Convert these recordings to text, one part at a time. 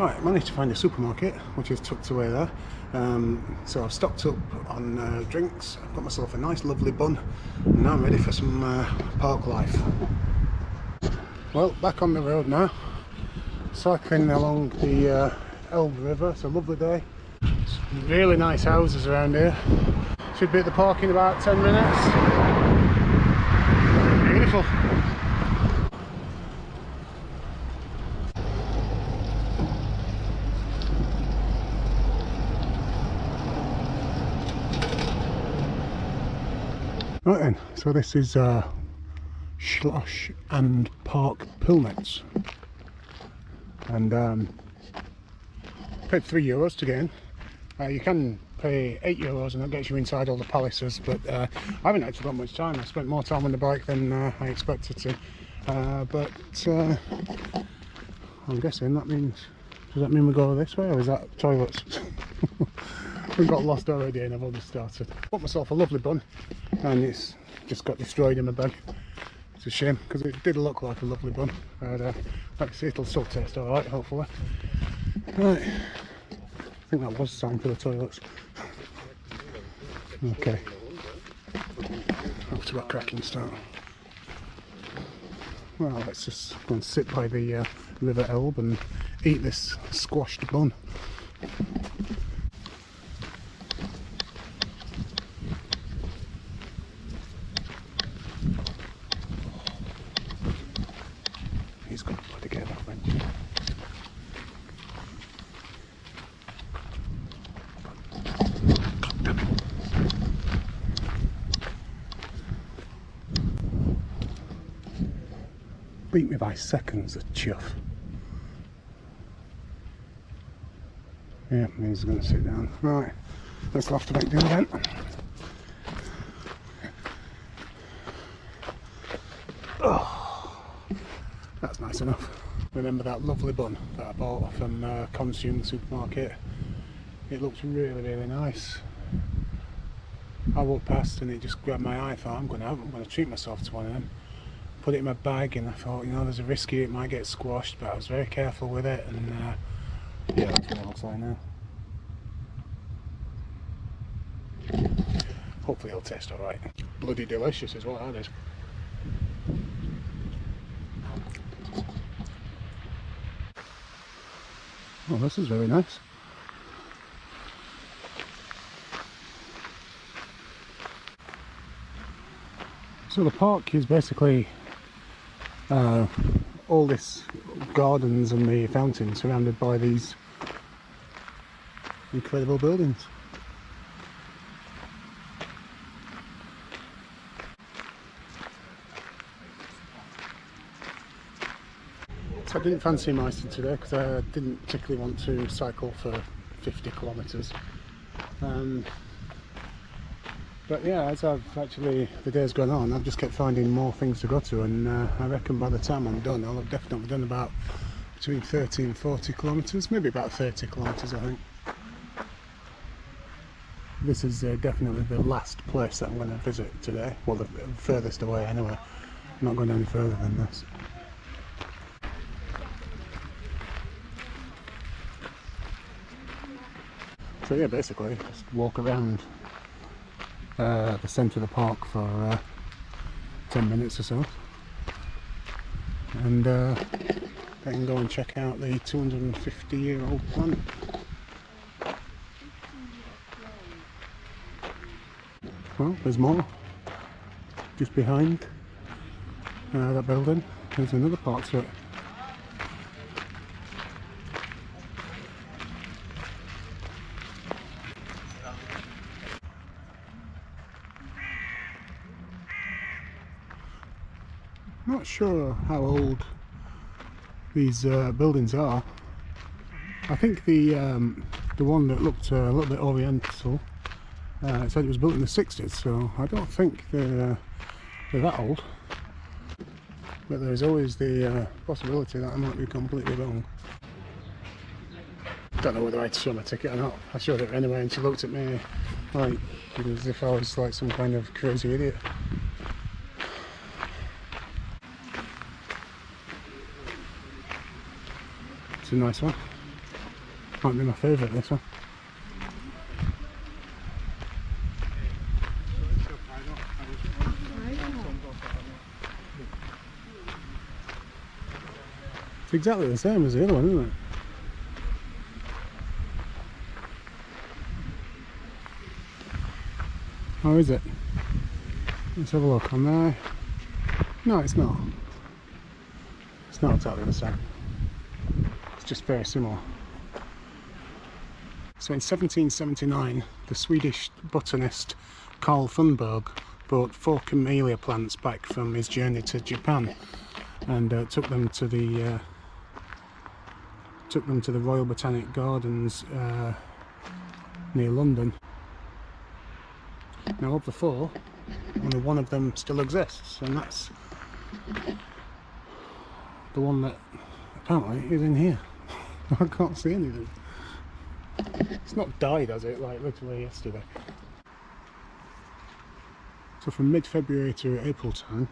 Right, managed to find a supermarket which is tucked away there. So I've stocked up on drinks. I've got myself a nice lovely bun and now I'm ready for some park life. Well, back on the road now, cycling along the Elbe River. It's a lovely day. Some really nice houses around here. Should be at the park in about 10 minutes. Beautiful. Right then, so this is Schloss and Park Pillnitz, and paid €3 to get in. You can pay €8 and that gets you inside all the palaces, but I haven't actually got much time. I spent more time on the bike than I expected to, but I'm guessing that means, does that mean we go this way, or is that toilets? We got lost already and I've only started. Bought myself a lovely bun and it's just got destroyed in my bag. It's a shame because it did look like a lovely bun, but let's see, it'll still taste alright hopefully. Right, I think that was time for the toilets. Okay, off to a cracking start. Well, let's just go and sit by the River Elbe and eat this squashed bun. He's got to put together, French. Beat me by seconds, the chuff. Yeah, he's going to sit down. Right, let's have to make do then. Oh, that's nice enough. Remember that lovely bun that I bought from Consumer supermarket? It looks really, really nice. I walked past and it just grabbed my eye. I thought, I'm going to treat myself to one of them. Put it in my bag and I thought, you know, there's a risk here, it might get squashed, but I was very careful with it, and yeah, that's what it looks like now. Hopefully it'll taste alright. Bloody delicious is what that is. Oh, this is very nice. So the park is basically all this gardens and the fountain surrounded by these incredible buildings. So I didn't fancy Meissen today because I didn't particularly want to cycle for 50 kilometres. But yeah, as the day's gone on, I've just kept finding more things to go to, and I reckon by the time I'm done, I'll have definitely done about between 30 and 40 kilometres, maybe about 30 kilometres I think. This is definitely the last place that I'm going to visit today, well the furthest away anyway. I'm not going any further than this. So yeah, basically just walk around the centre of the park for 10 minutes or so, and then go and check out the 250-year-old plant. Well, there's more just behind that building. There's another part to it. Not sure how old these buildings are. I think the one that looked a little bit oriental said it was built in the 60s, so I don't think they're that old. But there's always the possibility that I might be completely wrong. Don't know whether I had to show my ticket or not. I showed it anyway and she looked at me like as if I was like some kind of crazy idiot. It's a nice one. Might be my favourite, this one. It's exactly the same as the other one, isn't it? Or is it? Let's have a look on there. No, it's not. It's not exactly the same. It's just very similar. So in 1779, the Swedish botanist Carl Thunberg brought 4 camellia plants back from his journey to Japan, and took them to the Royal Botanic Gardens near London. Now, of the 4, only one of them still exists, and that's the one that apparently is in here. I can't see anything. It's not died, has it? Like literally yesterday. So from mid-February to April time,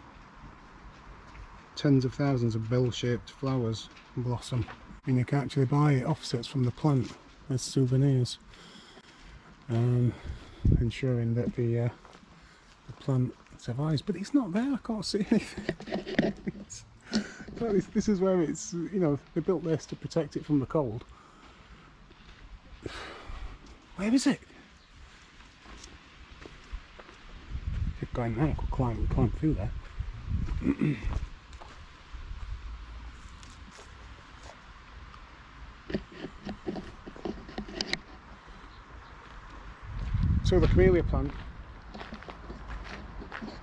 tens of thousands of bell-shaped flowers blossom, and you can actually buy offsets from the plant as souvenirs, ensuring that the plant survives. But it's not there. I can't see anything. This is where it's, you know, they built this to protect it from the cold. Where is it? Keep going now. Could climb through there. So the camellia plant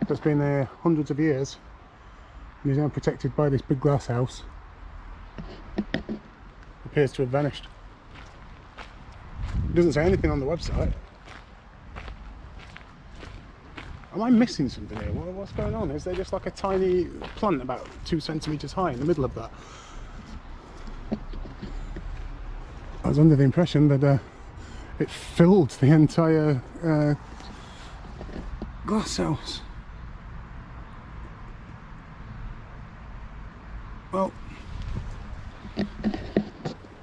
that's been there hundreds of years and is now protected by this big glass house appears to have vanished. It doesn't say anything on the website. Am I missing something here? What's going on? Is there just like a tiny plant about 2 centimetres high in the middle of that? I was under the impression that it filled the entire glass house. Well, it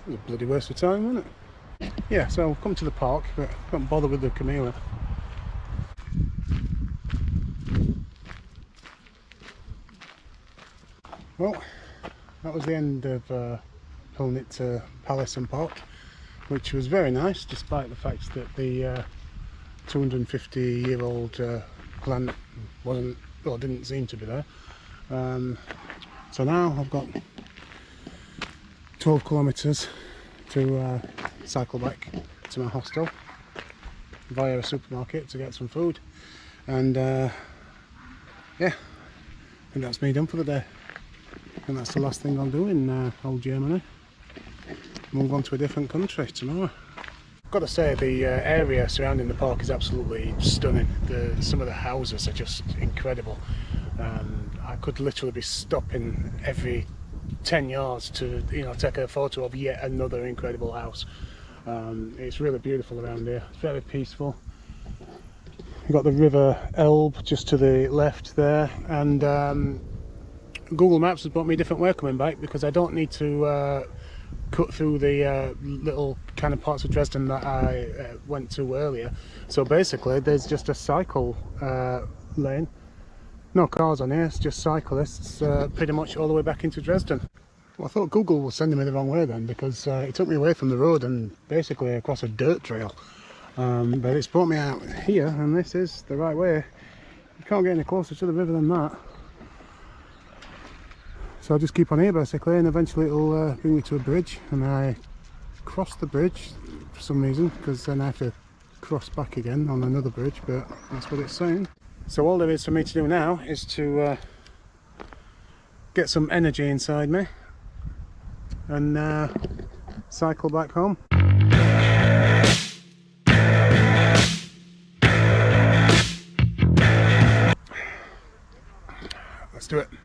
was a bloody waste of time, wasn't it? Yeah, so I've come to the park, but don't bother with the camellia. Well, that was the end of Pillnitz Park, which was very nice, despite the fact that the 250-year-old plant didn't seem to be there. So now I've got 12 kilometres to cycle back to my hostel via a supermarket to get some food, and yeah, I think that's me done for the day, and that's the last thing I'll do in old Germany. Move on to a different country tomorrow. I've got to say, the area surrounding the park is absolutely stunning. Some of the houses are just incredible. I could literally be stopping every 10 yards to, you know, take a photo of yet another incredible house. It's really beautiful around here. It's very peaceful. You've got the River Elbe just to the left there, and Google Maps has brought me a different way coming back, because I don't need to cut through the little kind of parts of Dresden that I went to earlier. So basically there's just a cycle lane. No cars on here, it's just cyclists pretty much all the way back into Dresden. Well, I thought Google was sending me the wrong way then, because it took me away from the road and basically across a dirt trail. But it's brought me out here, and this is the right way. You can't get any closer to the river than that. So I'll just keep on here basically, and eventually it'll bring me to a bridge, and I cross the bridge for some reason, because then I have to cross back again on another bridge, but that's what it's saying. So all there is for me to do now is to get some energy inside me and cycle back home.